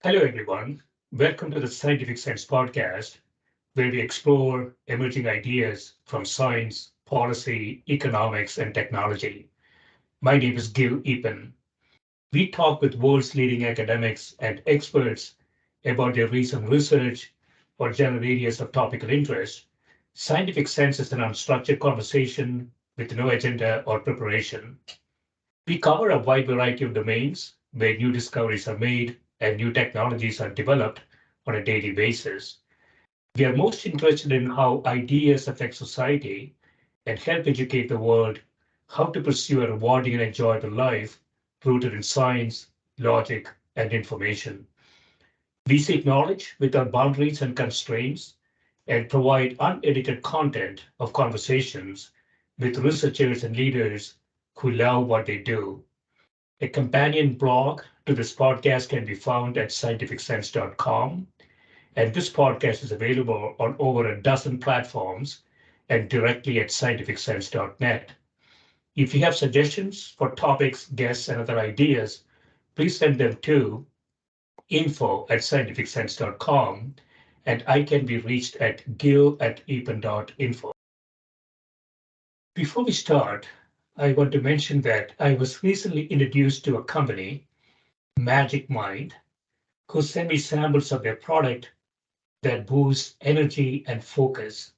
Hello, everyone. Welcome to the Scientific Sense podcast, where we explore emerging ideas from science, policy, economics, and technology. My name is Gill Eapen. We talk with world's leading academics and experts about their recent research or general areas of topical interest. Scientific Sense is an unstructured conversation with no agenda or preparation. We cover a wide variety of domains where new discoveries are made and new technologies are developed on a daily basis. We are most interested in how ideas affect society and help educate the world how to pursue a rewarding and enjoyable life rooted in science, logic, and information. We seek knowledge without boundaries and constraints and provide unedited content of conversations with researchers and leaders who love what they do. A companion blog to this podcast can be found at scientificsense.com, and this podcast is available on over a dozen platforms and directly at scientificsense.net. If you have suggestions for topics, guests, and other ideas, please send them to info@scientificsense.com, and I can be reached at gill@eapen.info. Before we start, I want to mention that I was recently introduced to a company, Magic Mind, who send me samples of their product that boosts energy and focus.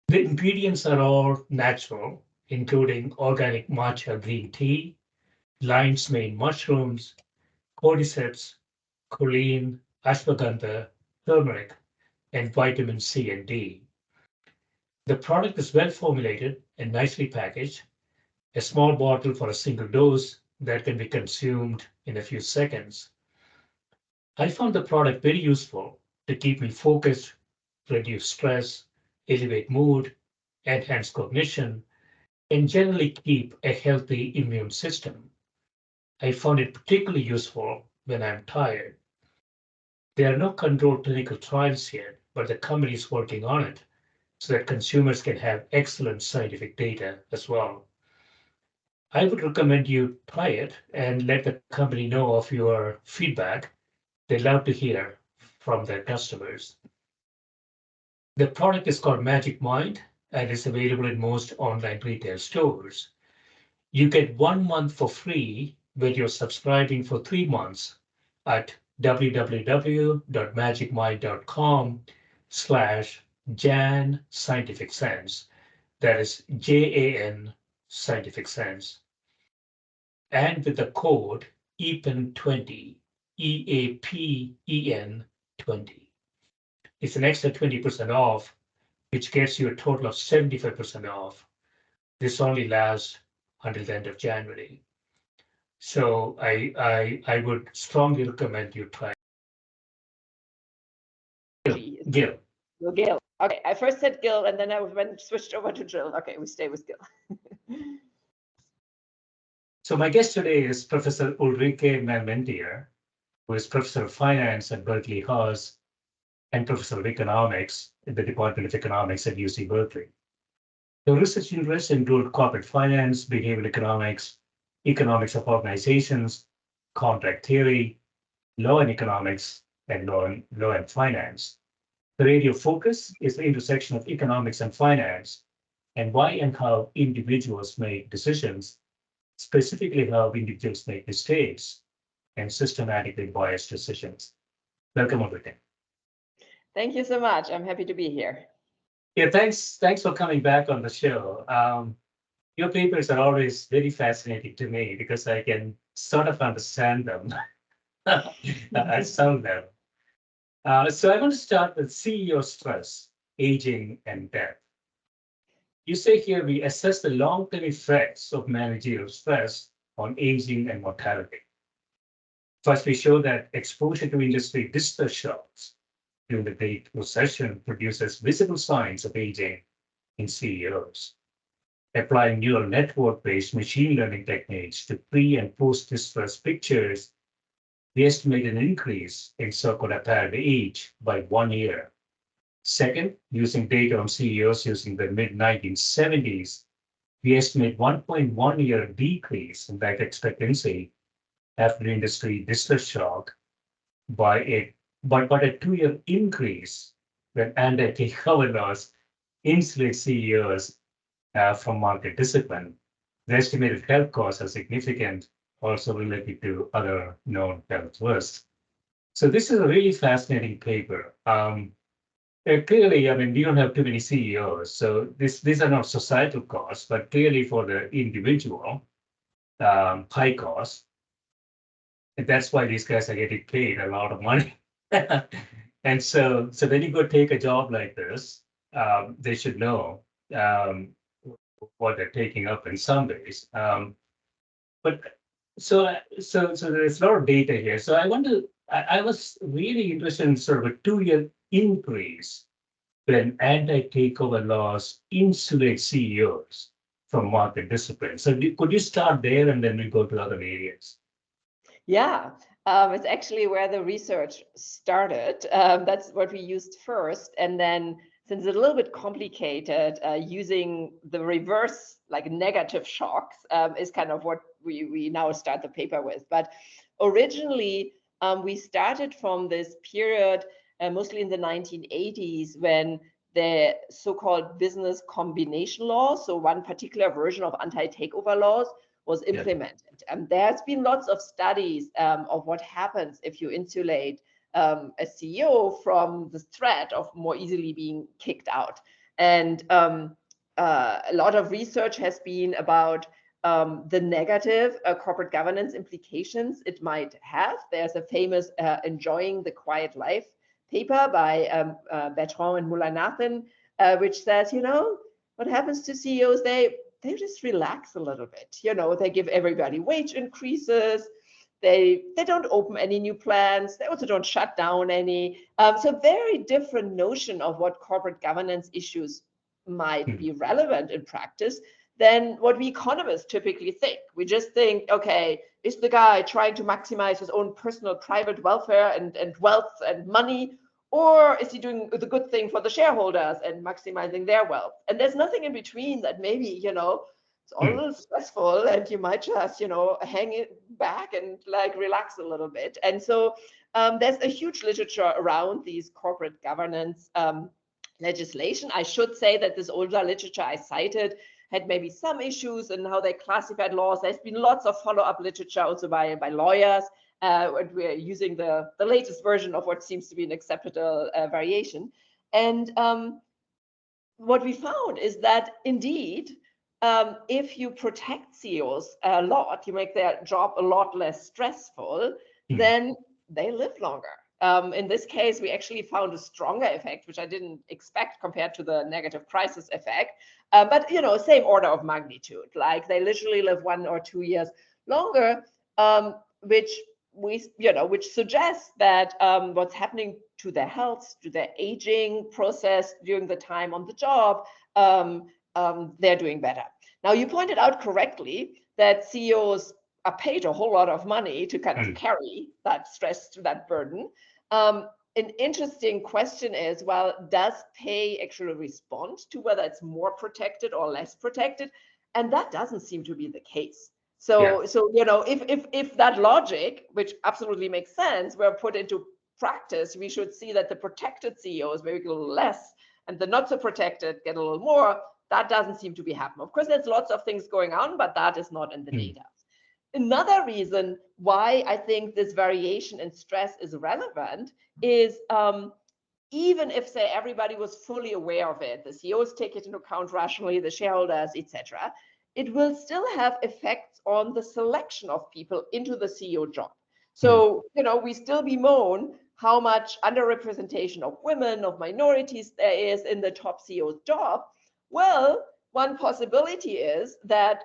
The ingredients are all natural, including organic matcha green tea, lion's mane mushrooms, cordyceps, choline, ashwagandha, turmeric, and vitamin C and D. The product is well formulated and nicely packaged, a small bottle for a single dose that can be consumed in a few seconds. I found the product very useful to keep me focused, reduce stress, elevate mood, enhance cognition, and generally keep a healthy immune system. I found it particularly useful when I'm tired. There are no controlled clinical trials yet, but the company is working on it so that consumers can have excellent scientific data as well. I would recommend you try it and let the company know of your feedback. They love to hear from their customers. The product is called Magic Mind and is available in most online retail stores. You get 1 month for free when you're subscribing for 3 months at www.magicmind.com slash Jan Scientific Sense. That is JAN Scientific Sense. And with the code EAPEN20, EAPEN 20. It's an extra 20% off, which gets you a total of 75% off. This only lasts until the end of January. So I would strongly recommend you try. Gill. Well, Gill. Okay, I first said Gill, and then I went switched over to Jill. Okay, we stay with Gill. So my guest today is Professor Ulrike Malmendier, who is Professor of Finance at Berkeley Haas and Professor of Economics in the Department of Economics at UC Berkeley. Her research interests include corporate finance, behavioral economics, economics of organizations, contract theory, law and economics, and law and finance. The area of focus is the intersection of economics and finance, and why and how individuals make decisions, specifically how individuals make mistakes and systematically biased decisions. Welcome, Ulrike. Thank you so much. I'm happy to be here. Yeah, thanks for coming back on the show. Your papers are always very fascinating to me because I can sort of understand them. Some of them. So I want to start with CEO stress, aging, and death. You say here we assess the long-term effects of managerial stress on aging and mortality. First, we show that exposure to industry distress shocks during the Great Recession produces visible signs of aging in CEOs. Applying neural network-based machine learning techniques to pre- and post-distress pictures, we estimate an increase in so-called apparent age by 1 year. Second, using data on CEOs using the mid-1970s, we estimate 1.1 year decrease in life expectancy after industry distress shock, by but a 2-year increase when anti-takeover laws insulate CEOs from market discipline. The estimated health costs are significant, also related to other known health risks. So this is a really fascinating paper. Clearly, I mean, we don't have too many CEOs, so these are not societal costs, but clearly for the individual, high costs. And that's why these guys are getting paid a lot of money. And so when you go take a job like this, they should know um, what they're taking up in some ways. But so there's a lot of data here. So I was really interested in sort of a 2-year increase when anti-takeover laws insulate CEOs from market discipline. So could you start there and then we go to other areas? Yeah, it's actually where the research started. That's what we used first. And then, since it's a little bit complicated, using the reverse, like negative shocks, is kind of what we now start the paper with. But originally, we started from this period, mostly in the 1980s, when the so-called business combination law, so one particular version of anti-takeover laws, was implemented. And there's been lots of studies of what happens if you insulate a CEO from the threat of more easily being kicked out. And a lot of research has been about the negative corporate governance implications it might have. There's a famous Enjoying the Quiet Life paper by Bertrand and Mulanathan, which says, what happens to CEOs? They just relax a little bit. They give everybody wage increases. They don't open any new plans. They also don't shut down any. So very different notion of what corporate governance issues might be relevant in practice than what we economists typically think. We just think, okay, is the guy trying to maximize his own personal private welfare and wealth and money, or is he doing the good thing for the shareholders and maximizing their wealth? And there's nothing in between that maybe, it's all a little stressful and you might just, hang it back and like relax a little bit. And so there's a huge literature around these corporate governance legislation. I should say that this older literature I cited had maybe some issues in how they classified laws. There's been lots of follow-up literature also by lawyers. And we're using the latest version of what seems to be an acceptable variation. And what we found is that indeed, if you protect CEOs a lot, you make their job a lot less stressful, then they live longer. In this case, we actually found a stronger effect, which I didn't expect compared to the negative crisis effect. But same order of magnitude. Like they literally live 1 or 2 years longer, which suggests that what's happening to their health, to their aging process during the time on the job, they're doing better. Now, you pointed out correctly that CEOs are paid a whole lot of money to kind of carry that stress, that burden. An interesting question is, well, does pay actually respond to whether it's more protected or less protected? And that doesn't seem to be the case. So if that logic, which absolutely makes sense, were put into practice, we should see that the protected CEOs maybe get a little less and the not so protected get a little more. That doesn't seem to be happening. Of course, there's lots of things going on, but that is not in the data. Another reason why I think this variation in stress is relevant is even if, say, everybody was fully aware of it, the CEOs take it into account rationally, the shareholders, etc., it will still have effects on the selection of people into the CEO job. So, we still bemoan how much underrepresentation of women, of minorities there is in the top CEO's job. Well, one possibility is that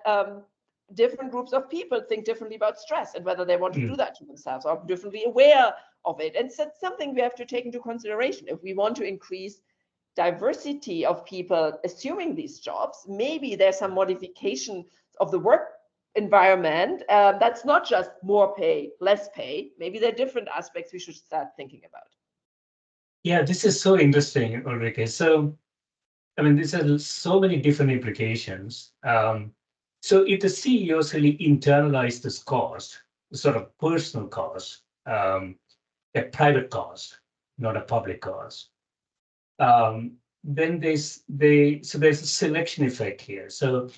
different groups of people think differently about stress and whether they want to do that to themselves or differently aware of it. And so it's something we have to take into consideration. If we want to increase diversity of people assuming these jobs, maybe there's some modification of the work environment that's not just more pay, less pay. Maybe there are different aspects we should start thinking about. Yeah, this is so interesting, Ulrike. So, I mean, these are so many different implications. So if the CEOs really internalize this cost, sort of personal cost, a private cause, not a public cause. Then there's a selection effect here. So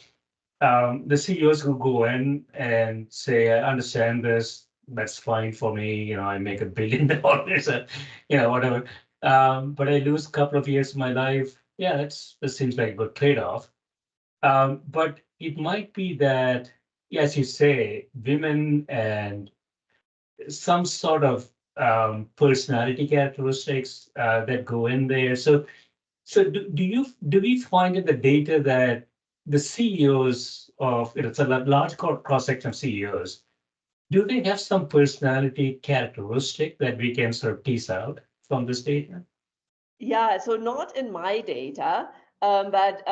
the CEOs who go in and say, I understand this, that's fine for me, I make $1 billion, whatever. But I lose a couple of years of my life. Yeah, that seems like a good trade-off. But it might be that, as you say, women and some sort of personality characteristics that go in there. So do we find in the data that the CEOs of, it's a large cross-section of CEOs, do they have some personality characteristic that we can sort of tease out from this data? Yeah, so not in my data, but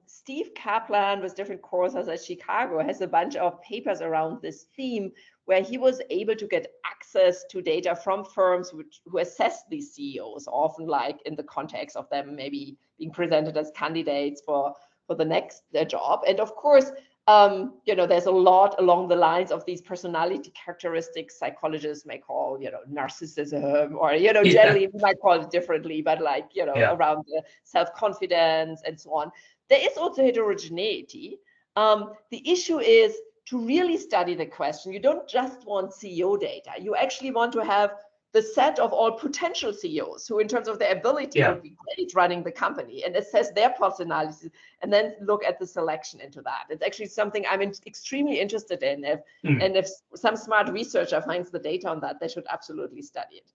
Steve Kaplan with different courses at Chicago has a bunch of papers around this theme where he was able to get access to data from firms who assess these CEOs, often like in the context of them maybe being presented as candidates for the next job. And of course, there's a lot along the lines of these personality characteristics psychologists may call, narcissism, or, generally we might call it differently, but like, around the self-confidence and so on. There is also heterogeneity. The issue is to really study the question. You don't just want CEO data. You actually want to have the set of all potential CEOs who, in terms of their ability, would be great running the company, and assess their personalities, and then look at the selection into that. It's actually something I'm extremely interested in. And if some smart researcher finds the data on that, they should absolutely study it.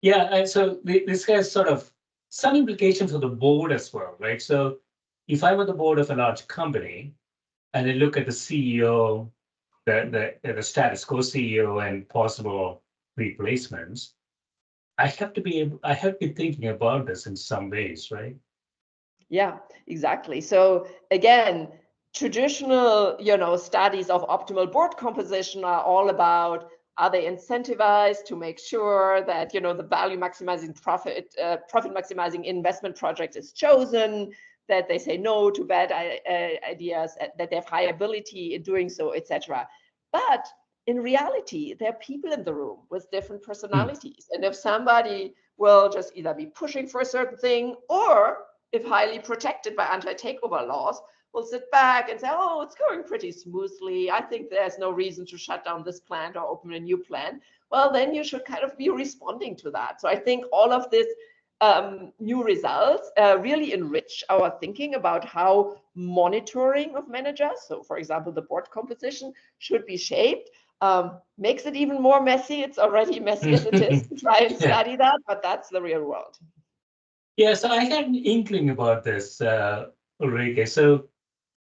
Yeah, and so this has sort of some implications for the board as well, right? So if I were the board of a large company and I look at the CEO, the status quo CEO and possible replacements, I have to be thinking about this in some ways, right? Yeah, exactly. So again, traditional, studies of optimal board composition are all about, are they incentivized to make sure that, the value maximizing profit maximizing investment project is chosen, that they say no to bad ideas, that they have high ability in doing so, etc. But in reality, there are people in the room with different personalities. And if somebody will just either be pushing for a certain thing, or if highly protected by anti-takeover laws, will sit back and say, oh, it's going pretty smoothly. I think there's no reason to shut down this plant or open a new plant. Well, then you should kind of be responding to that. So I think all of this new results really enrich our thinking about how monitoring of managers, so for example, the board composition, should be shaped. Makes it even more messy. It's already messy as it is to try and study that, but that's the real world. Yeah, so I had an inkling about this, Ulrike.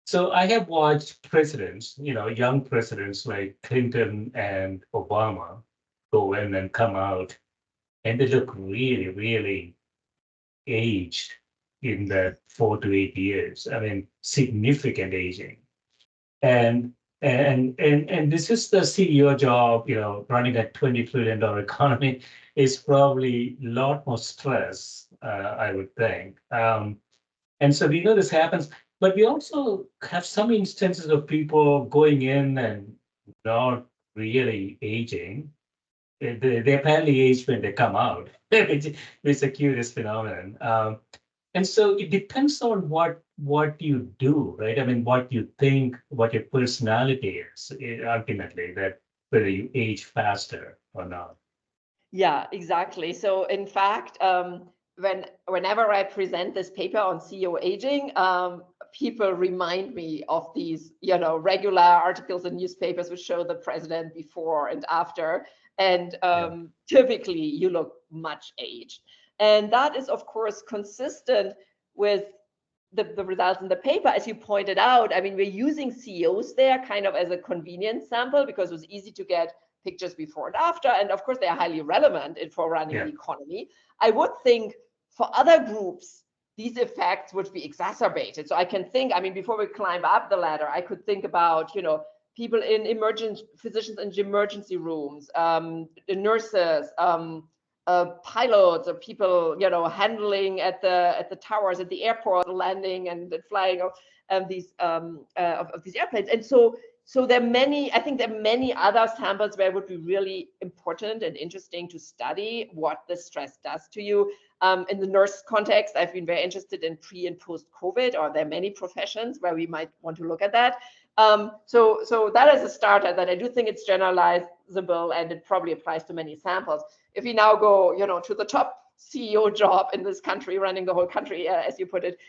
So I have watched presidents, young presidents like Clinton and Obama go in and come out, and they look really, really aged in that 4 to 8 years. I mean, significant aging. And this is the CEO job, running a $20 trillion economy is probably a lot more stress, I would think. And so we know this happens, but we also have some instances of people going in and not really aging. They apparently age when they come out, which is a curious phenomenon. And so it depends on what you do, right? I mean, what you think, what your personality is, ultimately, that whether you age faster or not. Yeah, exactly. So in fact, whenever I present this paper on CEO aging, people remind me of these, regular articles in newspapers which show the president before and after. And typically you look much aged. And that is, of course, consistent with the results in the paper, as you pointed out. I mean, we're using CEOs there kind of as a convenience sample because it was easy to get pictures before and after. And of course, they are highly relevant for running the economy. I would think for other groups, these effects would be exacerbated. So I can think, I mean, before we climb up the ladder, I could think about, people in physicians in emergency rooms, nurses, pilots, or people, handling at the towers at the airport, landing and flying of these airplanes. And so So there are many, I think there are many other samples where it would be really important and interesting to study what the stress does to you. In the nurse context, I've been very interested in pre and post COVID, or there are many professions where we might want to look at that. So that is a starter that I do think it's generalizable and it probably applies to many samples. If we now go, to the top CEO job in this country, running the whole country, as you put it,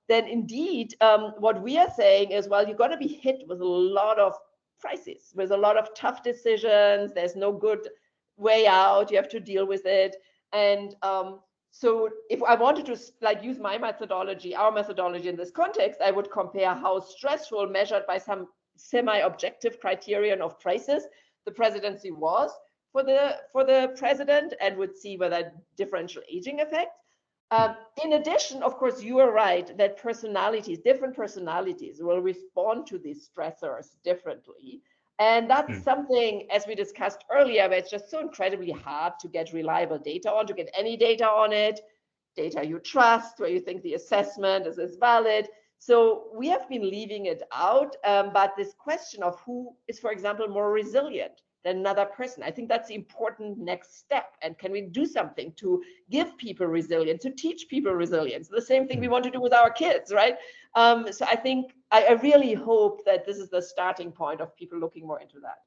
then indeed, what we are saying is, well, you're going to be hit with a lot of crises, with a lot of tough decisions. There's no good way out. You have to deal with it. And so if I wanted to use my methodology, our methodology in this context, I would compare how stressful, measured by some semi-objective criterion of crisis, the presidency was for the president, and would see whether differential aging effect. In addition, of course, you are right that different personalities will respond to these stressors differently. And that's something, as we discussed earlier, where it's just so incredibly hard to get reliable data on, to get any data on it, data you trust, where you think the assessment is valid. So we have been leaving it out. But this question of who is, for example, more resilient than another person, I think that's the important next step. And can we do something to give people resilience, to teach people resilience? The same thing we want to do with our kids, right? So I think I really hope that this is the starting point of people looking more into that.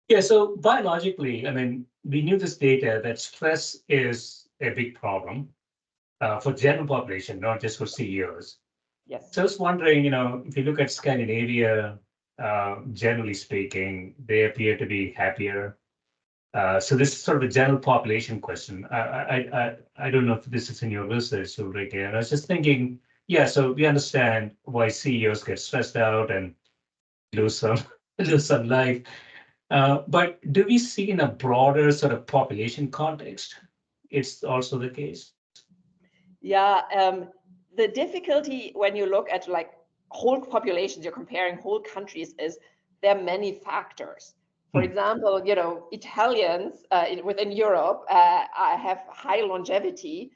Yeah, so biologically, I mean, we knew this data that stress is a big problem for general population, not just for CEOs. Yes. So I was wondering, if you look at Scandinavia, generally speaking, they appear to be happier. So this is sort of a general population question. I don't know if this is in your research, Ulrike, and I was just thinking, yeah, so we understand why CEOs get stressed out and lose some life. But do we see in a broader sort of population context, it's also the case? Yeah, the difficulty when you look at whole populations, you're comparing whole countries, is there are many factors. For example, Italians within Europe have high longevity.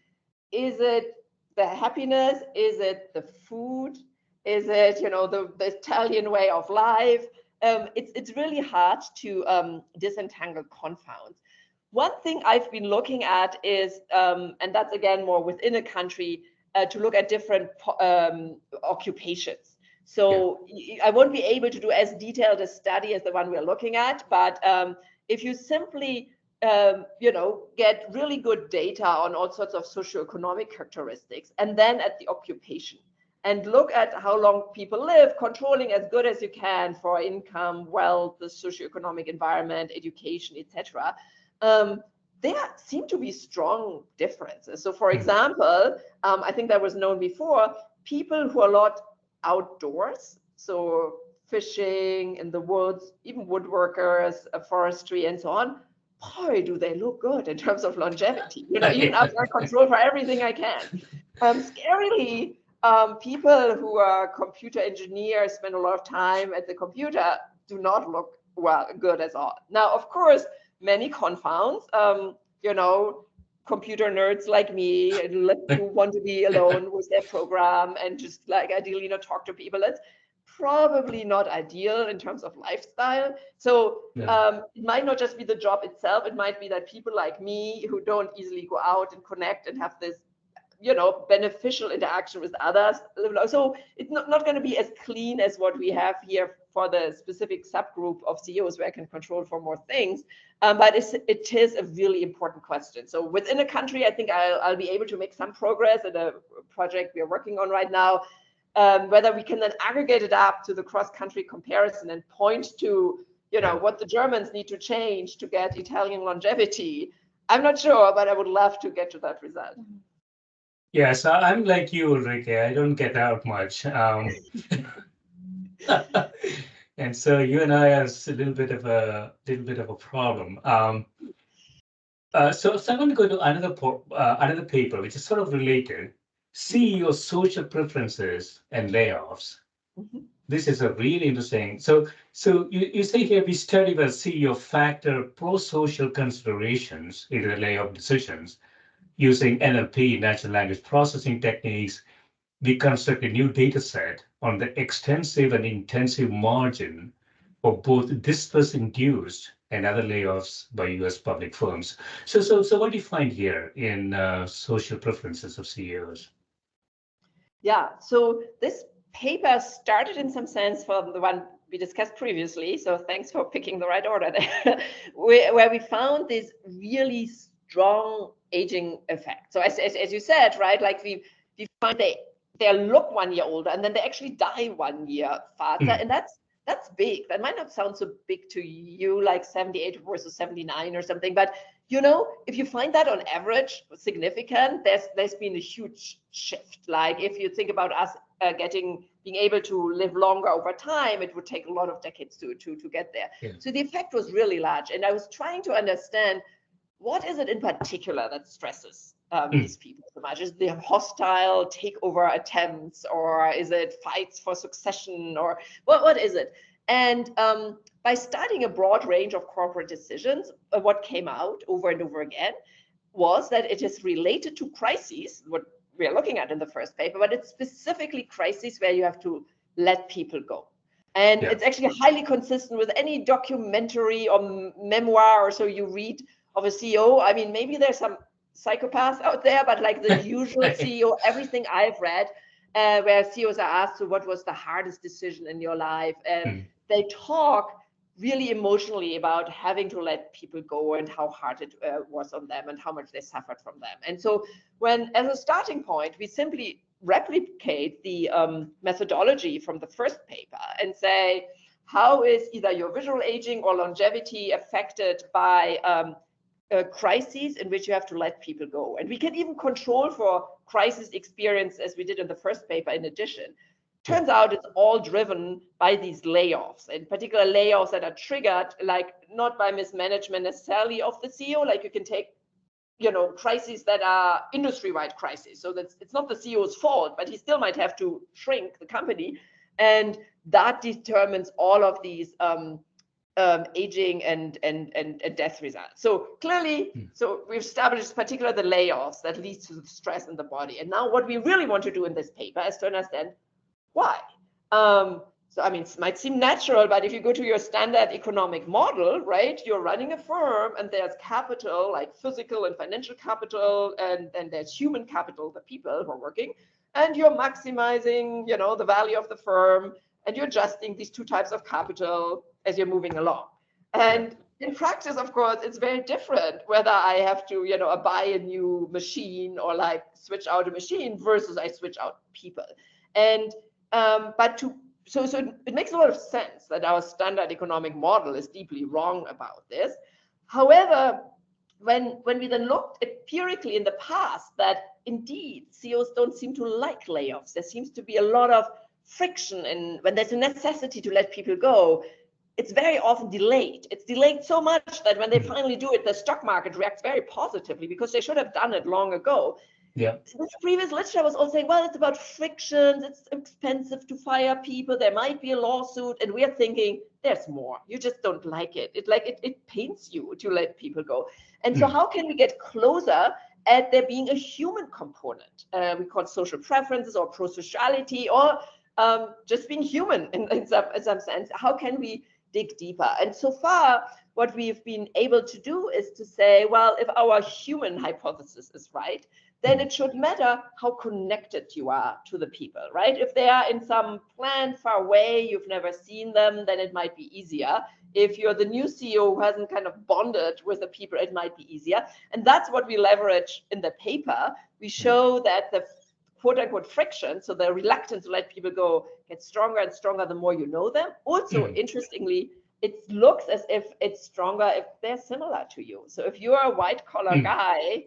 Is it the happiness? Is it the food? Is it the Italian way of life? It's really hard to disentangle confounds. One thing I've been looking at is, and that's again more within a country, to look at different occupations. So I won't be able to do as detailed a study as the one we're looking at, but if you simply get really good data on all sorts of socioeconomic characteristics, and then at the occupation, and look at how long people live, controlling as good as you can for income, wealth, the socioeconomic environment, education, etc. There seem to be strong differences. So for example, I think that was known before, people who are a lot outdoors, so fishing in the woods, even woodworkers, forestry, and so on, boy, do they look good in terms of longevity. Even after I control for everything I can. Scarily, people who are computer engineers, spend a lot of time at the computer, do not look good at all. Now, of course, many confounds, computer nerds like me who want to be alone with their program and just ideally talk to people. That's probably not ideal in terms of lifestyle. So it might not just be the job itself. It might be that people like me who don't easily go out and connect and have this beneficial interaction with others. So it's not going to be as clean as what we have here for the specific subgroup of CEOs where I can control for more things. But it is a really important question. So within a country, I think I'll be able to make some progress in a project we're working on right now. Whether we can then aggregate it up to the cross-country comparison and point to what the Germans need to change to get Italian longevity, I'm not sure, but I would love to get to that result. Yeah, so I'm like you, Ulrike. I don't get out much. And so you and I have a little bit of a problem. So I'm going to go to another paper, which is sort of related. CEO social preferences and layoffs. This is a really interesting. So you say here we study where CEO factor pro-social considerations in the layoff decisions using NLP, natural language processing techniques, we construct a new data set on the extensive and intensive margin for both dispersed-induced and other layoffs by U.S. public firms. So what do you find here in social preferences of CEOs? Yeah, so this paper started in some sense from the one we discussed previously. So thanks for picking the right order there, where we found this really strong aging effect. So as you said, right, like we find they look 1 year older and then they actually die 1 year faster. And that's big. That might not sound so big to you, like 78 versus 79 or something, but you know, if you find that on average significant, there's been a huge shift. Like if you think about us being able to live longer over time, it would take a lot of decades to get there. Yeah. So the effect was really large, and I was trying to understand what is it in particular that stresses these people so much? Is it the hostile takeover attempts, or is it fights for succession, or what is it? And by studying a broad range of corporate decisions, what came out over and over again was that it is related to crises, what we are looking at in the first paper, but it's specifically crises where you have to let people go. And it's actually highly consistent with any documentary or memoir or so you read of a CEO. I mean, maybe there's some psychopaths out there, but like the usual CEO, everything I've read, where CEOs are asked, so what was the hardest decision in your life? And they talk really emotionally about having to let people go and how hard it was on them and how much they suffered from them. And so when, as a starting point, we simply replicate the methodology from the first paper and say, how is either your visual aging or longevity affected by crises in which you have to let people go? And we can even control for crisis experience, as we did in the first paper in addition. Turns out it's all driven by these layoffs, in particular layoffs that are triggered, like not by mismanagement necessarily of the CEO. Like you can take, you know, crises that are industry-wide crises. So that's, it's not the CEO's fault, but he still might have to shrink the company. And that determines all of these aging and death results. So clearly, so we've established particularly the layoffs that leads to the stress in the body. And now what we really want to do in this paper is to understand why. So I mean, it might seem natural, but if you go to your standard economic model, right, you're running a firm and there's capital, like physical and financial capital, and then there's human capital, the people who are working, and you're maximizing, you know, the value of the firm, and you're adjusting these two types of capital as you're moving along. And in practice, of course, it's very different whether I have to, you know, buy a new machine or like switch out a machine versus I switch out people. And so it makes a lot of sense that our standard economic model is deeply wrong about this. However, when we then looked empirically in the past, that indeed CEOs don't seem to like layoffs. There seems to be a lot of friction, and when there's a necessity to let people go, it's very often delayed. It's delayed so much that when they finally do it, the stock market reacts very positively because they should have done it long ago. Yeah. This previous literature was all saying, well, it's about frictions, it's expensive to fire people, there might be a lawsuit, and we're thinking there's more. You just don't like it. It pains you to let people go. And so how can we get closer at there being a human component? We call it social preferences or prosociality, or just being human in some sense. How can we dig deeper? And so far, what we've been able to do is to say, well, if our human hypothesis is right, then it should matter how connected you are to the people, right? If they are in some plant far away, you've never seen them, then it might be easier. If you're the new CEO who hasn't kind of bonded with the people, it might be easier. And that's what we leverage in the paper. We show that the quote unquote friction, so the reluctance to let people go, gets stronger and stronger the more you know them. Also, interestingly, it looks as if it's stronger if they're similar to you. So if you're a white collar guy,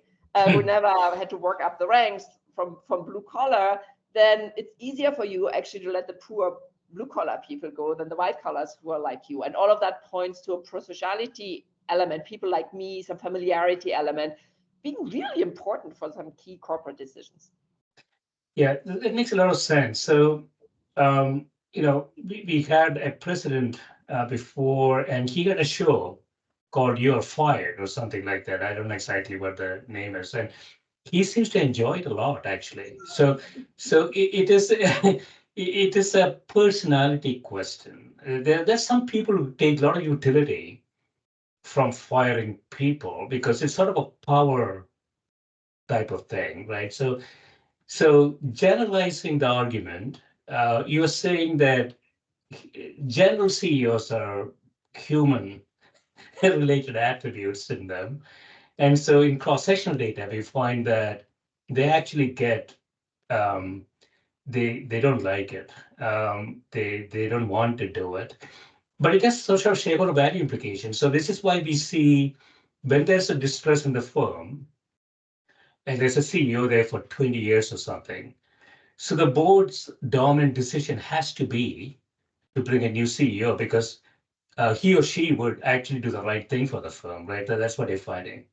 who never had to work up the ranks from blue collar, then it's easier for you actually to let the poor blue collar people go than the white collars who are like you. And all of that points to a prosociality element, people like me, some familiarity element, being really important for some key corporate decisions. Yeah, it makes a lot of sense. So, you know, we had a president before, and he had a show called "You're Fired" or something like that. I don't know exactly what the name is, and he seems to enjoy it a lot, actually. So it is it is a personality question. There's some people who take a lot of utility from firing people because it's sort of a power type of thing, right? So generalizing the argument, you're saying that general CEOs are human related attributes in them. And so in cross-sectional data, we find that they actually get um, they don't like it. They don't want to do it. But it has social shareholder value implications. So this is why we see when there's a distress in the firm and there's a CEO there for 20 years or something. So the board's dominant decision has to be to bring a new CEO because he or she would actually do the right thing for the firm, right? That's what they're finding.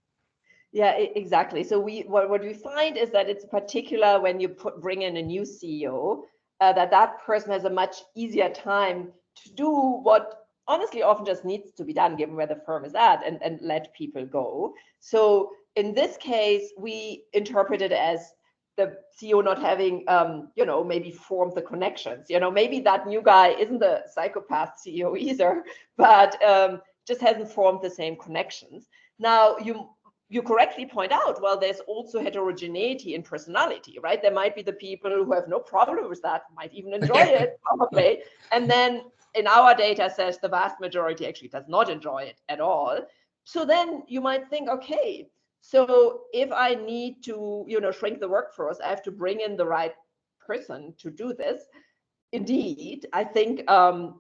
Yeah, exactly. So what we find is that it's particular when you bring in a new CEO, that person has a much easier time to do what honestly often just needs to be done given where the firm is at, and let people go. So in this case, we interpret it as the CEO not having, maybe formed the connections. Maybe that new guy isn't a psychopath CEO either, but just hasn't formed the same connections. Now, you correctly point out, well, there's also heterogeneity in personality, right? There might be the people who have no problem with that, might even enjoy it, probably. And then in our data says the vast majority actually does not enjoy it at all. So then you might think, okay, so if I need to, shrink the workforce, I have to bring in the right person to do this. Indeed, I think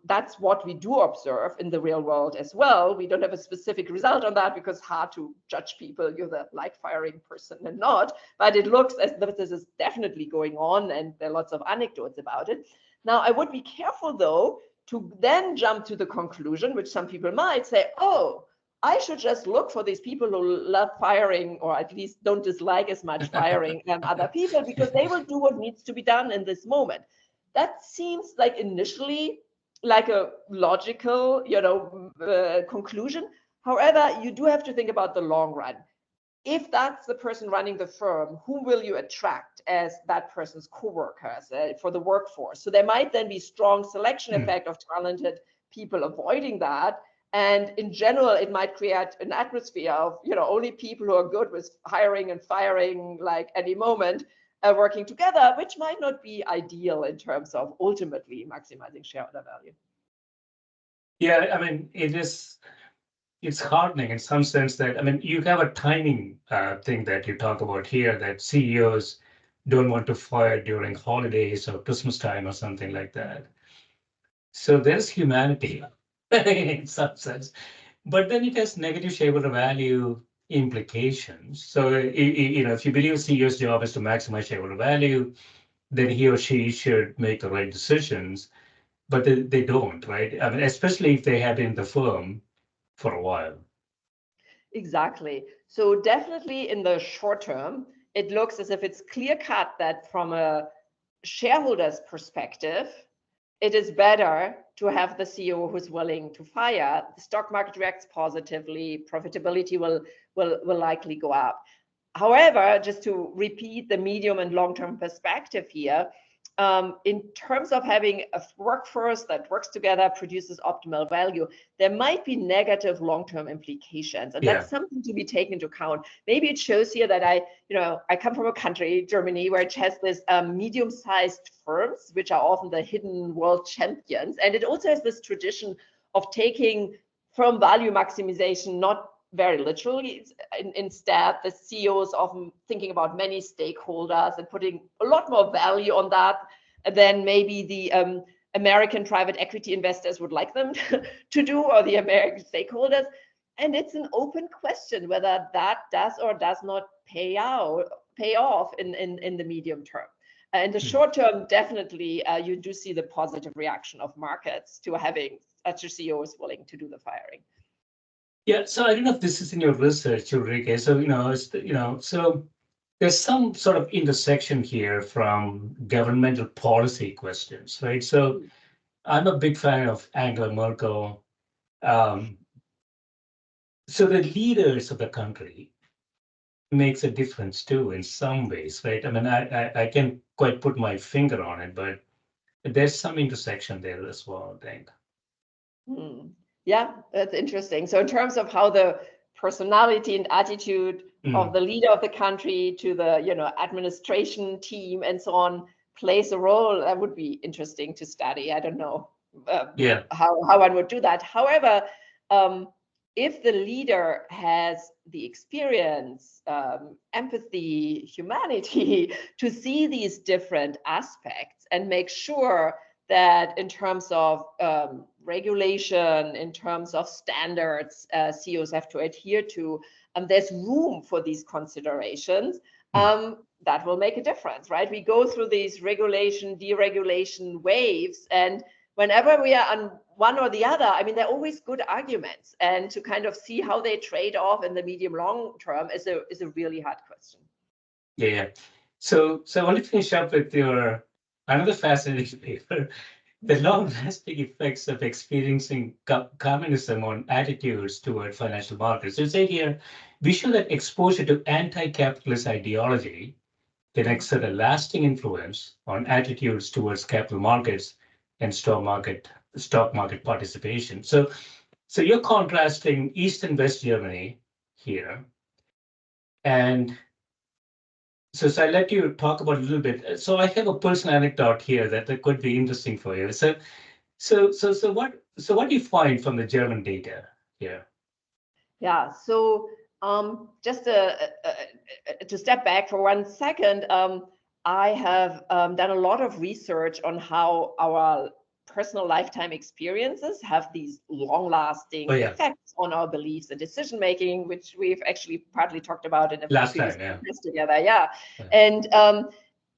that's what we do observe in the real world as well. We don't have a specific result on that because it's hard to judge people, you're the like firing person and not, but it looks as though this is definitely going on and there are lots of anecdotes about it. Now, I would be careful though to then jump to the conclusion, which some people might say, oh, I should just look for these people who love firing or at least don't dislike as much firing other people because they will do what needs to be done in this moment. That seems like initially like a logical, conclusion. However, you do have to think about the long run. If that's the person running the firm, whom will you attract as that person's co-workers for the workforce? So there might then be strong selection effect of talented people avoiding that. And in general, it might create an atmosphere of, only people who are good with hiring and firing like any moment working together, which might not be ideal in terms of ultimately maximizing shareholder value. Yeah, I mean, it's heartening in some sense that, I mean, you have a timing thing that you talk about here that CEOs don't want to fire during holidays or Christmas time or something like that. So there's humanity in some sense, but then it has negative shareholder value implications. So, if you believe a CEO's job is to maximize shareholder value, then he or she should make the right decisions, but they don't, right? I mean, especially if they have been in the firm for a while. Exactly. So definitely in the short term, it looks as if it's clear cut that from a shareholder's perspective, it is better to have the CEO who's willing to fire. The stock market reacts positively, profitability will likely go up. However, just to repeat the medium and long-term perspective here, in terms of having a workforce that works together, produces optimal value, there might be negative long-term implications, and that's something to be taken into account. Maybe it shows here that I come from a country, Germany, where it has this medium-sized firms, which are often the hidden world champions, and it also has this tradition of taking firm value maximization not very literally. Instead, the CEOs often thinking about many stakeholders and putting a lot more value on that than maybe the American private equity investors would like them to do, or the American stakeholders. And it's an open question whether that does or does not pay off in the medium term. In the short term, definitely, you do see the positive reaction of markets to having such a CEO is willing to do the firing. Yeah, so I don't know if this is in your research, Ulrike. So, so there's some sort of intersection here from governmental policy questions, right? So I'm a big fan of Angela Merkel. Um, so the leaders of the country makes a difference too in some ways, right? I mean, I can't quite put my finger on it, but there's some intersection there as well, I think. Hmm. Yeah, that's interesting. So in terms of how the personality and attitude of Mm, the leader of the country to the, administration team and so on plays a role, that would be interesting to study. I don't know yeah. how one would do that. However, um, if the leader has the experience, empathy, humanity to see these different aspects and make sure that in terms of regulation, in terms of standards CEOs have to adhere to, there's room for these considerations. Mm. That will make a difference, right? We go through these regulation, deregulation waves, and whenever we are on one or the other, I mean, they're always good arguments, and to kind of see how they trade off in the medium long term is a really hard question. Yeah, yeah. So I want to finish up with your another fascinating paper, the long-lasting effects of experiencing communism on attitudes toward financial markets. So you say here, we show that exposure to anti-capitalist ideology can Mm. exert a lasting influence on attitudes towards capital markets and stock market participation. So you're contrasting East and West Germany here, and so I'll let you talk about a little bit. So I have a personal anecdote here that could be interesting for you. So what do you find from the German data here? Yeah, so just to step back for 1 second, I have done a lot of research on how our personal lifetime experiences have these Oh long-lasting yeah, effects on our beliefs and decision making, which we've actually partly talked about in a last previous time, yeah. podcast together. Yeah, Yeah. and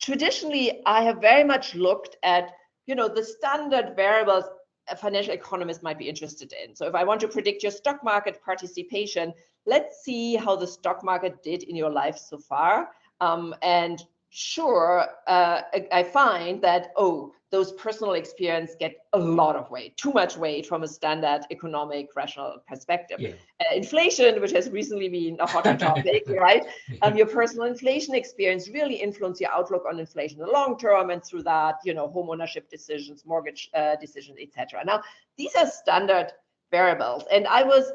traditionally, I have very much looked at the standard variables a financial economist might be interested in. So if I want to predict your stock market participation, let's see how the stock market did in your life so far. And sure, I find that, those personal experience get a lot of weight, too much weight from a standard economic rational perspective. Yeah. Inflation, which has recently been a hotter topic, right? Your personal inflation experience really influence your outlook on inflation in the long term, and through that, home ownership decisions, mortgage decisions, etc. Now, these are standard variables, and I was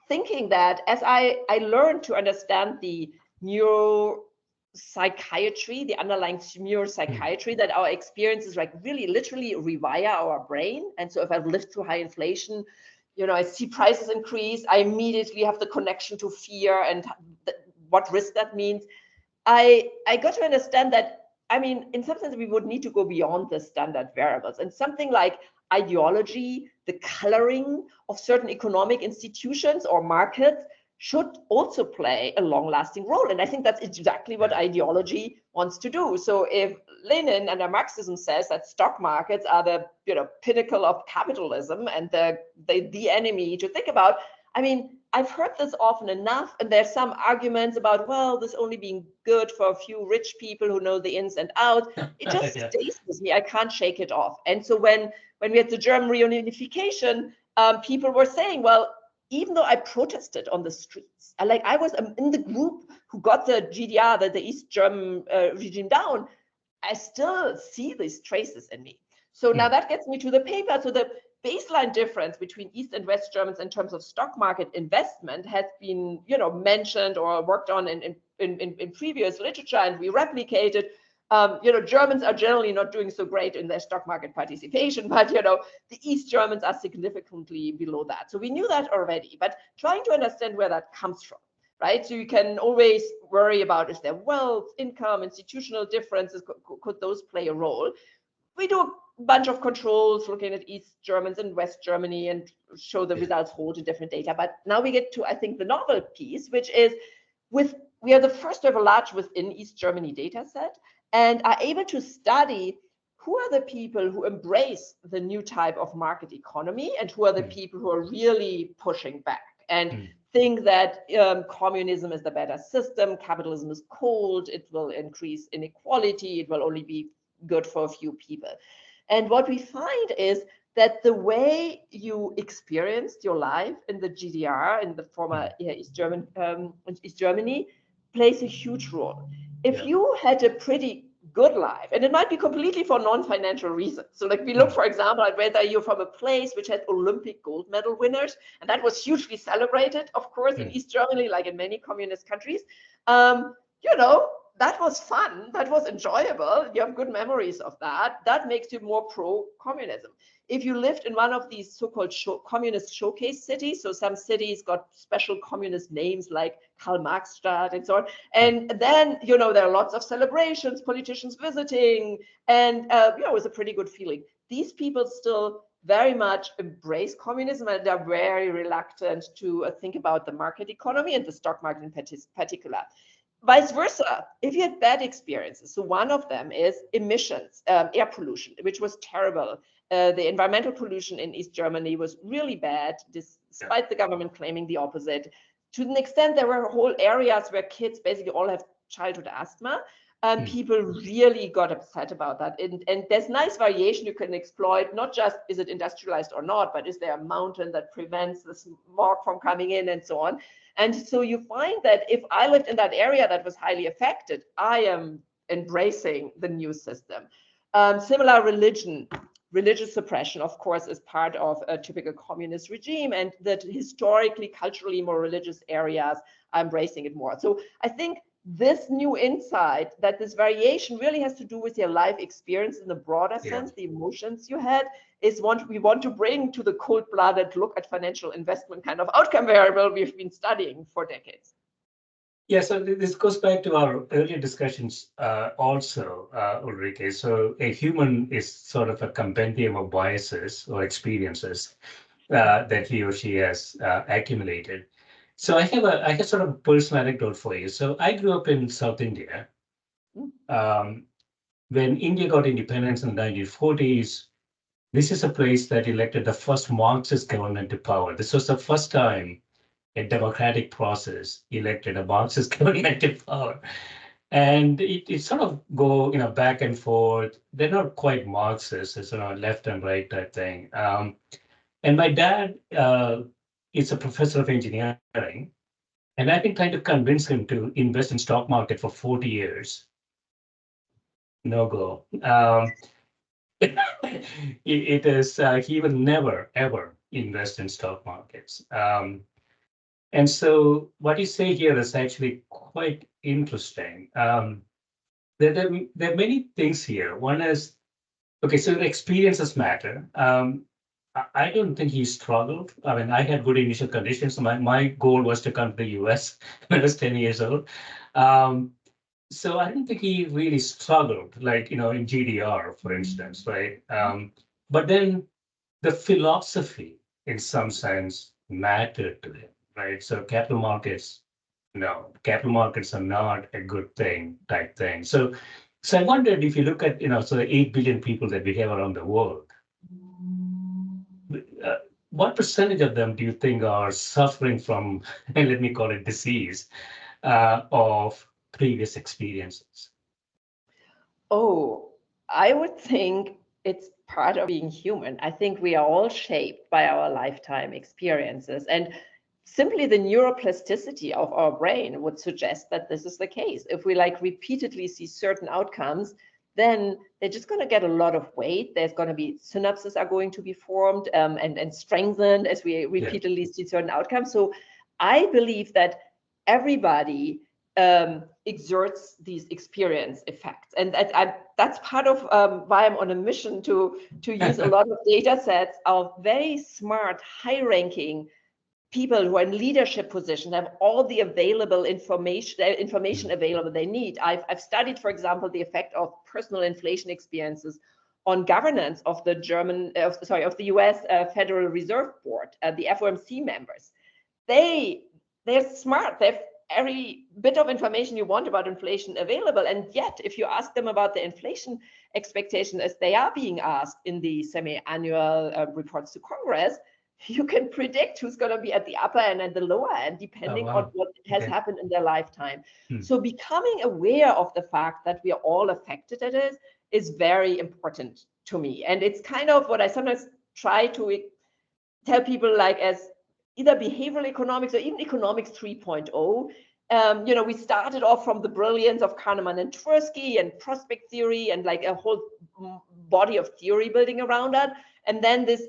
thinking that as I learned to understand the neuropsychiatry, the underlying neuropsychiatry, that our experiences like really literally rewire our brain. And so if I've lived through high inflation, I see prices increase, I immediately have the connection to fear and what risk that means. I got to understand that, I mean, in some sense, we would need to go beyond the standard variables, and something like ideology, the coloring of certain economic institutions or markets should also play a long-lasting role. And I think that's exactly what Yeah. ideology wants to do. So if Lenin under Marxism says that stock markets are the pinnacle of capitalism and the enemy to think about, I mean, I've heard this often enough, and there's some arguments about, well, this only being good for a few rich people who know the ins and outs. It just Yeah. stays with me. I can't shake it off. And so when we had the German reunification, people were saying, well, even though I protested on the streets, I was in the group who got the GDR, the East German regime down, I still see these traces in me. So now that gets me to the paper. So the baseline difference between East and West Germans in terms of stock market investment has been, mentioned or worked on in previous literature, and we replicated. Germans are generally not doing so great in their stock market participation, but the East Germans are significantly below that. So we knew that already, but trying to understand where that comes from. Right, so you can always worry about, is there wealth, income, institutional differences? Could those play a role? We do a bunch of controls looking at East Germans and West Germany and show the results hold to different data. But now we get to, I think, the novel piece, which is we are the first to have a large within East Germany data set and are able to study who are the people who embrace the new type of market economy and who are the people who are really pushing back and think that communism is the better system, capitalism is cold, it will increase inequality, it will only be good for a few people. And what we find is that the way you experienced your life in the GDR, in the former East Germany, plays a huge role. If Yeah. you had a pretty good life, and it might be completely for non-financial reasons. So like we look, for example, at whether you're from a place which had Olympic gold medal winners, and that was hugely celebrated, of course, in East Germany, like in many communist countries. You know, that was fun, that was enjoyable. You have good memories of that. That makes you more pro-communism. If you lived in one of these so-called communist showcase cities, so some cities got special communist names like Karl Marxstadt and so on, and then, you know, there are lots of celebrations, politicians visiting, and, you know, it was a pretty good feeling. These people still very much embrace communism, and they're very reluctant to think about the market economy and the stock market in particular. Vice versa, if you had bad experiences, so one of them is emissions, air pollution, which was terrible. The environmental pollution in East Germany was really bad, despite the government claiming the opposite. To an extent, there were whole areas where kids basically all have childhood asthma. People really got upset about that. And there's nice variation you can exploit, not just is it industrialized or not, but is there a mountain that prevents the smog from coming in and so on. And so you find that if I lived in that area that was highly affected, I am embracing the new system. Similar religious suppression, of course, is part of a typical communist regime, and that historically, culturally more religious areas are embracing it more. So I think this new insight that this variation really has to do with your life experience in the broader sense, the emotions you had, is what we want to bring to the cold-blooded look at financial investment kind of outcome variable we've been studying for decades. Yeah, so this goes back to our earlier discussions also, Ulrike. So a human is sort of a compendium of biases or experiences that he or she has accumulated. So I have sort of a personal anecdote for you. So I grew up in South India. When India got independence in the 1940s, this is a place that elected the first Marxist government to power. This was the first time a democratic process elected a Marxist government to power. And it sort of go, you know, back and forth. They're not quite Marxist, it's, you know, left and right type thing. And my dad is a professor of engineering, and I've been trying to convince him to invest in stock market for 40 years. No go. It is, he will never, ever invest in stock markets. And so what you say here is actually quite interesting. There are many things here. One is, okay, so the experiences matter. I don't think he struggled. I mean, I had good initial conditions. My goal was to come to the US when I was 10 years old. So I don't think he really struggled, like, you know, in GDR, for instance, right? But then the philosophy, in some sense, mattered to him, right? So capital markets, no, capital markets are not a good thing type thing. So I wondered if you look at, you know, so the 8 billion people that we have around the world, uh, what percentage of them do you think are suffering from, and let me call it disease, of previous experiences? Oh, I would think it's part of being human. I think we are all shaped by our lifetime experiences. And simply the neuroplasticity of our brain would suggest that this is the case. If we like repeatedly see certain outcomes, then they're just going to get a lot of weight. There's going to be synapses are going to be formed and strengthened as we repeatedly see certain outcomes. So I believe that everybody exerts these experience effects. And that's part of why I'm on a mission to use a lot of data sets of very smart, high-ranking people who are in leadership positions, have all the available information available they need. I've studied, for example, the effect of personal inflation experiences on governance of the of the US Federal Reserve Board, the FOMC members. They're smart. They have every bit of information you want about inflation available. And yet, if you ask them about the inflation expectation as they are being asked in the semi-annual reports to Congress, you can predict who's going to be at the upper end and the lower end, depending on what has happened in their lifetime. So becoming aware of the fact that we are all affected at it is very important to me. And it's kind of what I sometimes try to tell people, like, as either behavioral economics or even economics 3.0, We started off from the brilliance of Kahneman and Tversky and prospect theory and like a whole body of theory building around that. And then this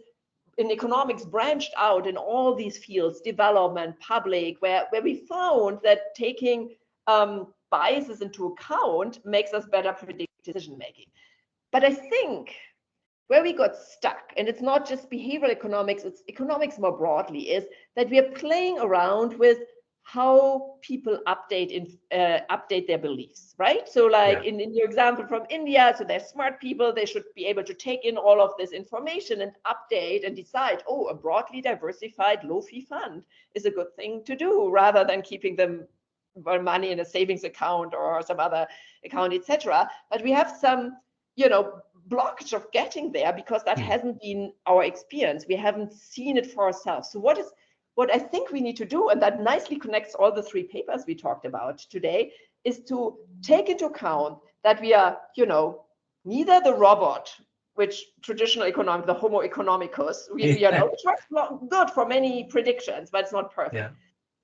in economics branched out in all these fields, development, public, where we found that taking biases into account makes us better predict decision making. But I think where we got stuck, and it's not just behavioral economics, it's economics more broadly, is that we are playing around with how people update their beliefs, right? So like in your example from India, so they're smart people, they should be able to take in all of this information and update and decide, oh, a broadly diversified low-fee fund is a good thing to do, rather than keeping them money in a savings account or some other account, etc. But we have some, blockage of getting there because that hasn't been our experience. We haven't seen it for ourselves. So what I think we need to do, and that nicely connects all the three papers we talked about today, is to take into account that we are, neither the robot, which traditional economics, the Homo economicus, we are not, it works good for many predictions, but it's not perfect.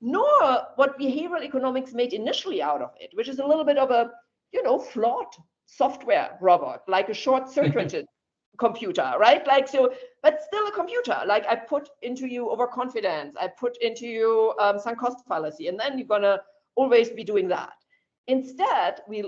Nor what behavioral economics made initially out of it, which is a little bit of a, flawed software robot, like a short-circuited computer, right? Like, so, but still a computer. Like I put into you overconfidence, I put into you sunk cost fallacy, and then you're gonna always be doing that. Instead, we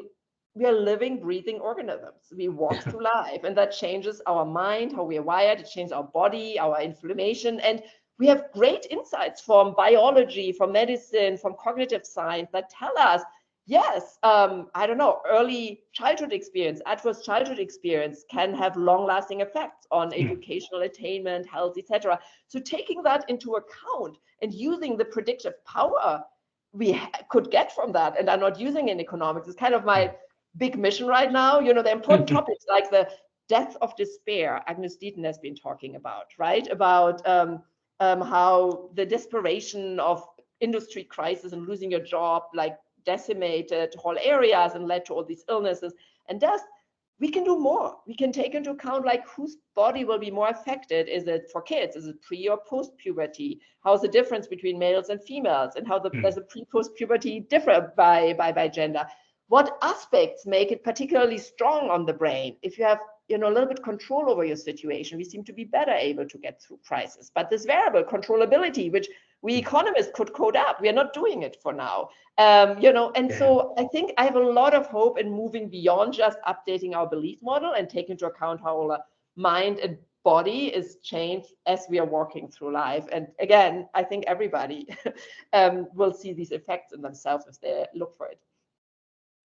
are living, breathing organisms. We walk through life, and that changes our mind, how we are wired. It changes our body, our inflammation, and we have great insights from biology, from medicine, from cognitive science that tell us, yes, early childhood experience, adverse childhood experience can have long-lasting effects on educational attainment, health, etc. So taking that into account and using the predictive power we could get from that and are not using in economics is kind of my big mission right now. The important topics like the death of despair, Agnes Deaton has been talking about, right? About how the desperation of industry crisis and losing your job, like decimated whole areas and led to all these illnesses and deaths. We can do more. We can take into account like whose body will be more affected. Is it for kids? Is it pre or post puberty? How's the difference between males and females, and how does the pre post puberty differ by gender? What aspects make it particularly strong on the brain? If you have a little bit control over your situation, we seem to be better able to get through crisis. But this variable controllability, which we economists could code up, we are not doing it for now. So I think I have a lot of hope in moving beyond just updating our belief model and take into account how our mind and body is changed as we are walking through life. And again, I think everybody will see these effects in themselves if they look for it.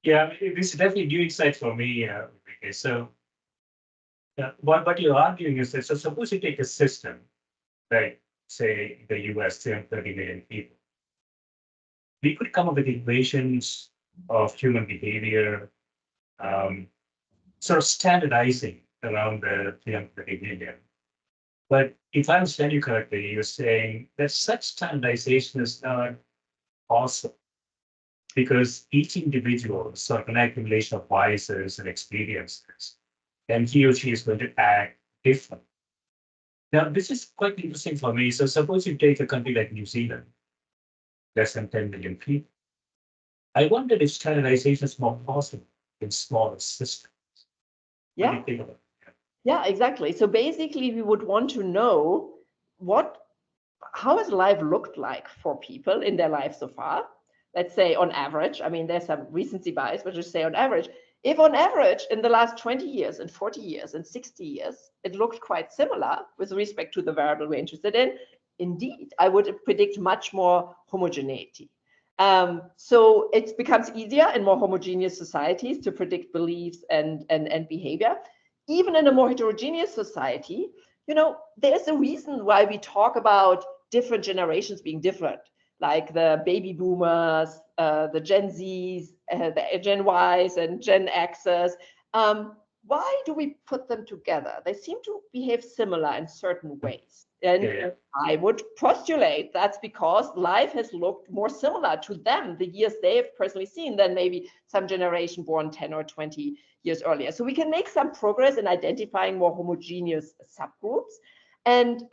Yeah, this is definitely new insight for me. Okay, so what you're arguing is that, so suppose you take a system, like say the US, 330 million people. We could come up with equations of human behavior, sort of standardizing around the 330 million. But if I understand you correctly, you're saying that such standardization is not possible because each individual is sort of an accumulation of biases and experiences, and he or she is going to act different. Now, this is quite interesting for me. So suppose you take a country like New Zealand, less than 10 million people. I wondered if standardization is more possible in smaller systems. What do you think about that? Yeah, exactly. So basically, we would want to know how has life looked like for people in their life so far? Let's say on average, I mean, there's some recency bias, but just say on average, if on average in the last 20 years and 40 years and 60 years, it looked quite similar with respect to the variable we're interested in, indeed, I would predict much more homogeneity. So it becomes easier in more homogeneous societies to predict beliefs and behavior. Even in a more heterogeneous society, there's a reason why we talk about different generations being different, like the baby boomers, the Gen Zs, the Gen Ys and Gen Xs. Why do we put them together? They seem to behave similar in certain ways. And I would postulate that's because life has looked more similar to them, the years they've personally seen, than maybe some generation born 10 or 20 years earlier. So we can make some progress in identifying more homogeneous subgroups. And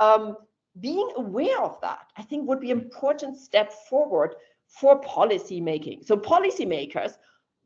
being aware of that, I think, would be an important step forward for policy making. So policymakers,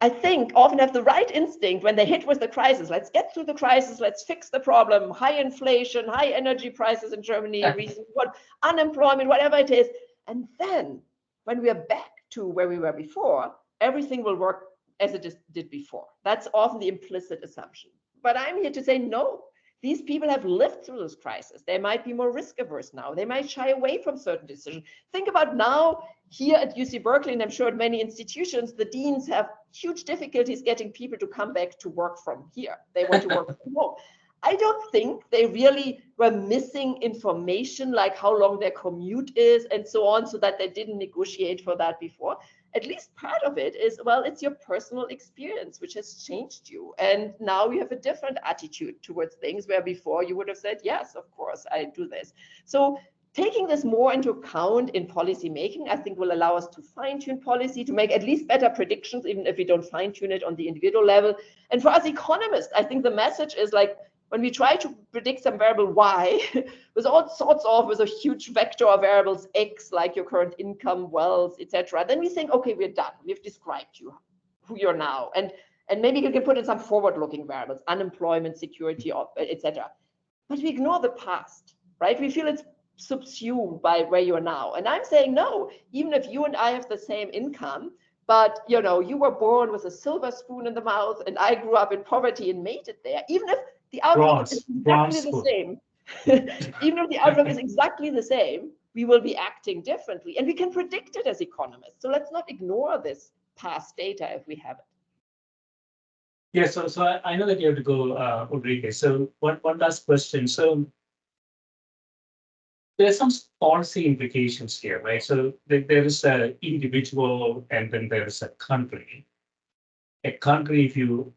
I think, often have the right instinct when they hit with the crisis. Let's get through the crisis. Let's fix the problem. High inflation, high energy prices in Germany, recent what unemployment, whatever it is. And then when we are back to where we were before, everything will work as it did before. That's often the implicit assumption. But I'm here to say no. These people have lived through this crisis. They might be more risk averse now. They might shy away from certain decisions. Think about now here at UC Berkeley, and I'm sure at many institutions, the deans have huge difficulties getting people to come back to work from here. They want to work from home. I don't think they really were missing information like how long their commute is and so on, so that they didn't negotiate for that before. At least part of it is, well, it's your personal experience which has changed you. And now you have a different attitude towards things where before you would have said, yes, of course, I do this. So taking this more into account in policy making, I think will allow us to fine-tune policy, to make at least better predictions, even if we don't fine-tune it on the individual level. And for us economists, I think the message is like, when we try to predict some variable y with all sorts of, with a huge vector of variables x, like your current income, wealth, etc., then we think, okay, we're done. We've described you who you're now, and maybe you can put in some forward-looking variables, unemployment, security, etc. But we ignore the past, right? We feel it's subsumed by where you are now. And I'm saying no. Even if you and I have the same income, but you know, you were born with a silver spoon in the mouth, and I grew up in poverty and made it there. Even if the outlook is exactly the same, even if the outlook is exactly the same, we will be acting differently, and we can predict it as economists. So let's not ignore this past data if we have it. Yeah, so I know that you have to go, Ulrike. So one last question. So there's some policy implications here, right? So there is an individual, and then there is a country. A country, if you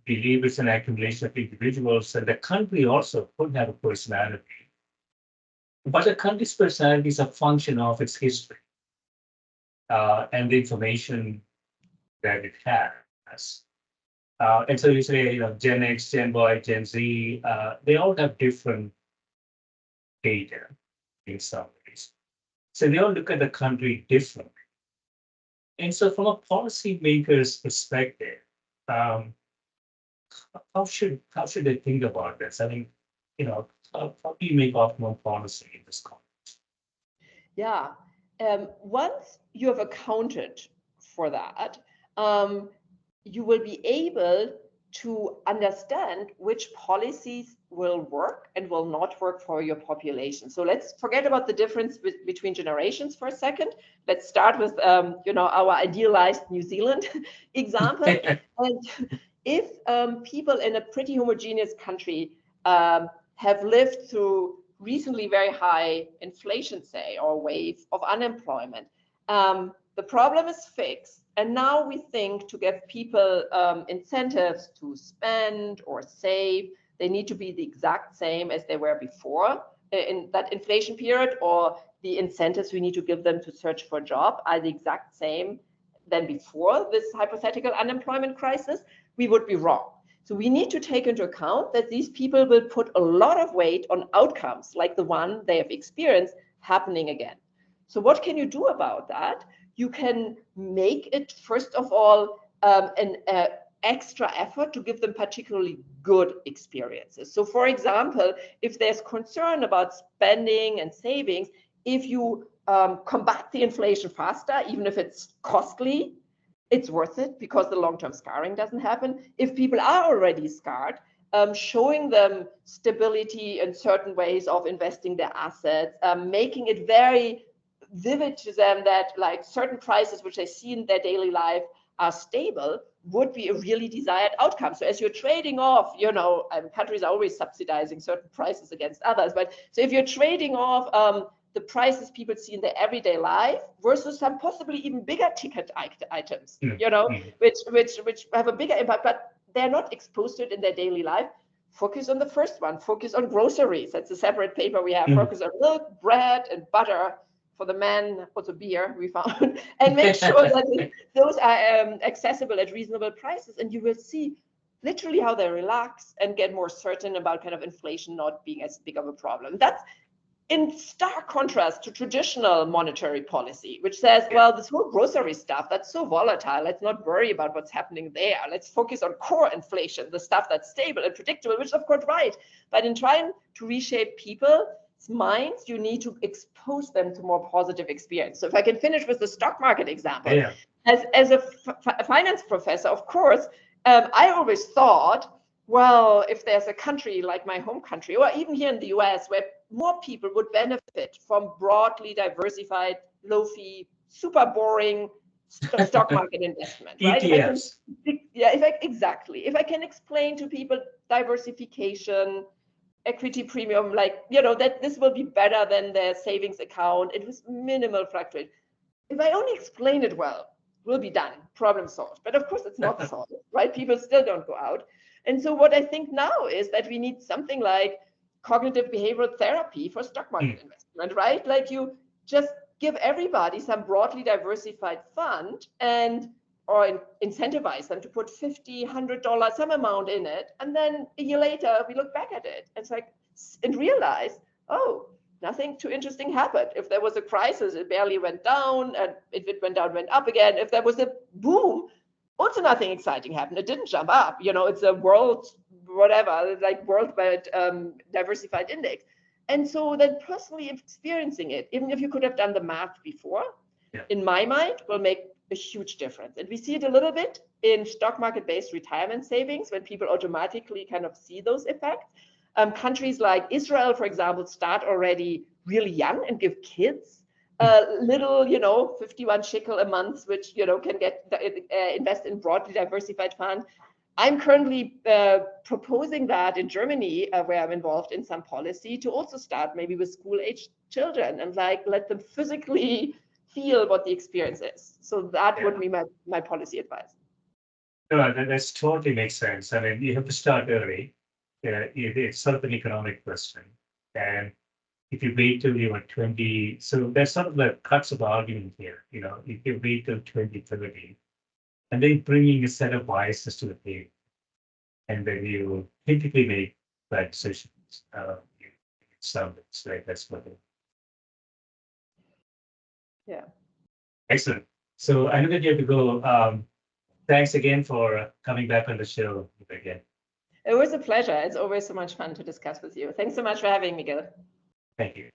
believe it's an accumulation of individuals, and the country also could have a personality. But the country's personality is a function of its history and the information that it has. And so you say, Gen X, Gen Y, Gen Z, they all have different data in some ways. So they all look at the country differently. And so from a policymaker's perspective, how should they think about this? I mean, how do you make optimal policy in this context? Yeah. Once you have accounted for that, you will be able to understand which policies will work and will not work for your population. So let's forget about the difference between generations for a second. Let's start with our idealized New Zealand example. And if people in a pretty homogeneous country have lived through recently very high inflation, say, or wave of unemployment, the problem is fixed. And now we think to give people incentives to spend or save, they need to be the exact same as they were before in that inflation period, or the incentives we need to give them to search for a job are the exact same than before this hypothetical unemployment crisis, we would be wrong. So we need to take into account that these people will put a lot of weight on outcomes like the one they have experienced happening again. So what can you do about that? You can make it, first of all, an extra effort to give them particularly good experiences. So for example, if there's concern about spending and savings, if you combat the inflation faster, even if it's costly, it's worth it because the long-term scarring doesn't happen. If people are already scarred, showing them stability in certain ways of investing their assets, making it very vivid to them that like certain prices which they see in their daily life are stable would be a really desired outcome. So as you're trading off, countries are always subsidizing certain prices against others, but so if you're trading off the prices people see in their everyday life versus some possibly even bigger ticket items, which have a bigger impact, but they're not exposed to it in their daily life. Focus on the first one. Focus on groceries. That's a separate paper we have. Focus on milk, bread, and butter. For the men, also beer we found, and make sure that those are accessible at reasonable prices. And you will see literally how they relax and get more certain about kind of inflation not being as big of a problem. That's in stark contrast to traditional monetary policy, which says, well, this whole grocery stuff, that's so volatile. Let's not worry about what's happening there. Let's focus on core inflation, the stuff that's stable and predictable, which is of course right. But in trying to reshape people's minds, you need to expose them to more positive experience. So if I can finish with the stock market example, as a finance professor, of course, I always thought, well, if there's a country like my home country, or even here in the US, where more people would benefit from broadly diversified, low-fee, super boring stock market investment, right? ETFs. If I can explain to people diversification, equity premium, like, that this will be better than their savings account. It was minimal fluctuation. If I only explain it well, we'll be done, problem solved. But of course, it's not solved, right? People still don't go out. And so what I think now is that we need something like cognitive behavioral therapy for stock market investment, right? Like you just give everybody some broadly diversified fund or incentivize them to put $50, $100, some amount in it. And then a year later, we look back at it. It's like, and realize, oh, nothing too interesting happened. If there was a crisis, it barely went down. And if it went down, went up again. If there was a boom, also nothing exciting happened. It didn't jump up. It's a world, whatever, like worldwide diversified index. And so then personally experiencing it, even if you could have done the math before, in my mind, will make a huge difference. And we see it a little bit in stock market-based retirement savings when people automatically kind of see those effects. Countries like Israel, for example, start already really young and give kids little, 51 shekel a month, which, can get invest in broadly diversified fund. I'm currently proposing that in Germany, where I'm involved in some policy, to also start maybe with school-aged children and let them physically feel what the experience is. So that would be my policy advice. No, that totally makes sense. I mean, you have to start early. It's sort of an economic question. And if you wait till you are 20, so that's sort of the crux of the argument here. If you wait till 2030, and then bringing a set of biases to the table, and then you typically make bad decisions. It's right. That's what it is. Yeah. Excellent. So I know that you have to go. Thanks again for coming back on the show again. It was a pleasure. It's always so much fun to discuss with you. Thanks so much for having me, Gill. Thank you.